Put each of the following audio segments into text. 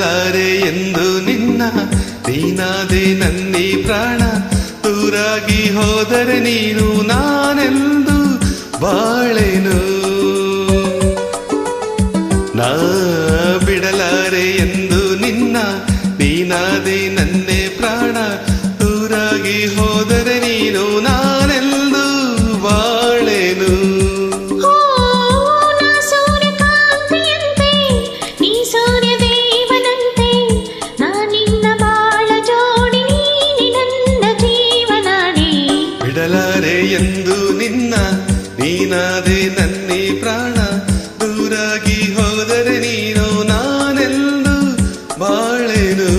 ಬಿಡಲಾರೆ ಎಂದು ನಿನ್ನ ನೀನಾದೆ ನನ್ನಿ ಪ್ರಾಣ ದೂರಾಗಿ ಹೋದರೆ ನೀನು ನಾನೆಂದು ಬಾಳೆನು ನಾ ಬಿಡಲಾರೆ ಎಂದು ನಿನ್ನ ನೀನಾದೆ ನನ್ನೇ ಪ್ರಾಣ ದೂರಾಗಿ ಹೋದರೆ ನೀನು ನಾನೆಂದು ಬಾಳೆನು ಬಿಡಲಾರೆ ಎಂದು ನಿನ್ನ ನೀನಾದೆ ನನ್ನಿ ಪ್ರಾಣ ದೂರಾಗಿ ಹೋದರೆ ನೀನು ನಾನೆಂದು ಬಾಳೆನು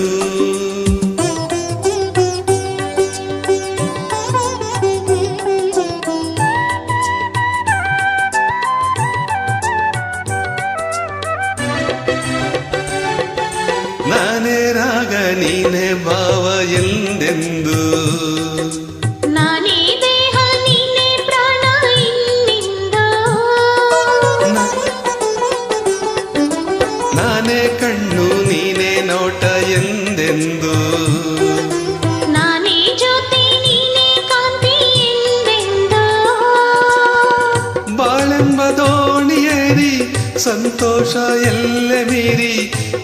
ನಾನೇ ರಾಗ ನೀನೇ ಭಾವ ಎಂದೆಂದು ನಾನೇ ಕಣ್ಣು ನೀನೇ ನೋಟ ಎಂದೆಂದು ನಾನೇ ಜ್ಯೋತಿ ನೀನೇ ಕಾಂತಿ ಎಂದೆಂದು ಬಾಳೆಂಬ ದೋಣಿಯೇರಿ ಸಂತೋಷ ಎಲ್ಲೆ ಮೀರಿ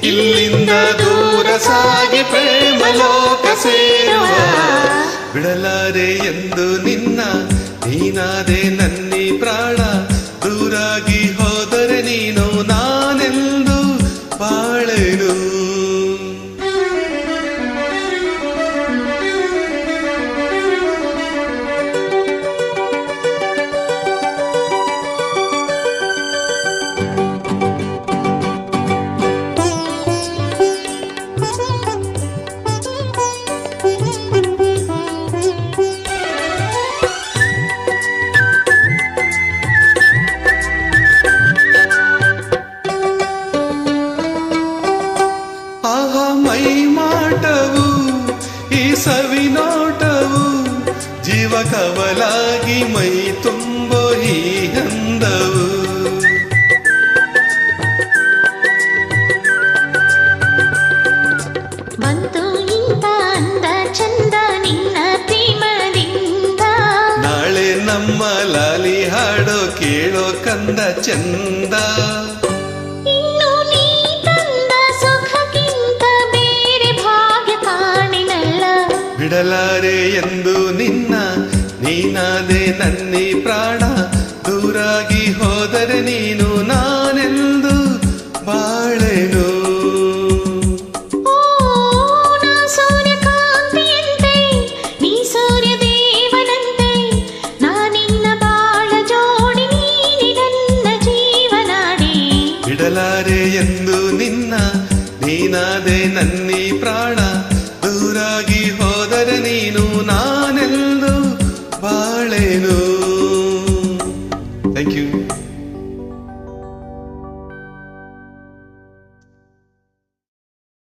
ಇಲ್ಲಿಂದ ದೂರ ಸಾಗಿ ಪ್ರೇಮ ಲೋಕ ಸೇರುವ ಬಿಡಲಾರೆ ಎಂದು ನಿನ್ನ ನೀನಾದೆ ನನ್ನಿ ಪ್ರಾಣ ದೂರಾಗಿ ಹೋದರೆ ನೀನು ನಾನೆಂದು ಬಾಳೆನು ಆಹಾ ಮೈ ಮಾಟವು ಈ ಸವಿ ನೋಟವು ಜೀವ ಕವಲಾಗಿ ಮೈ ತುಂಬೋ ಈ ಹಂದವು ಬಂತು ಇಂಥ ಅಂದ ಚಂದ ನಿನ್ನ ಪ್ರೇಮದಿಂದ ನಾಳೆ ನಮ್ಮ ಲಾಲಿ ಹಾಡೋ ಕೇಳೋ ಕಂದ ಚಂದ ಬಿಡಲಾರೆ ಎಂದು ನಿನ್ನ ನೀನಾದೆ ನನ್ನಿ ಪ್ರಾಣ ದೂರಾಗಿ ಹೋದರೆ ನೀನು ನಾ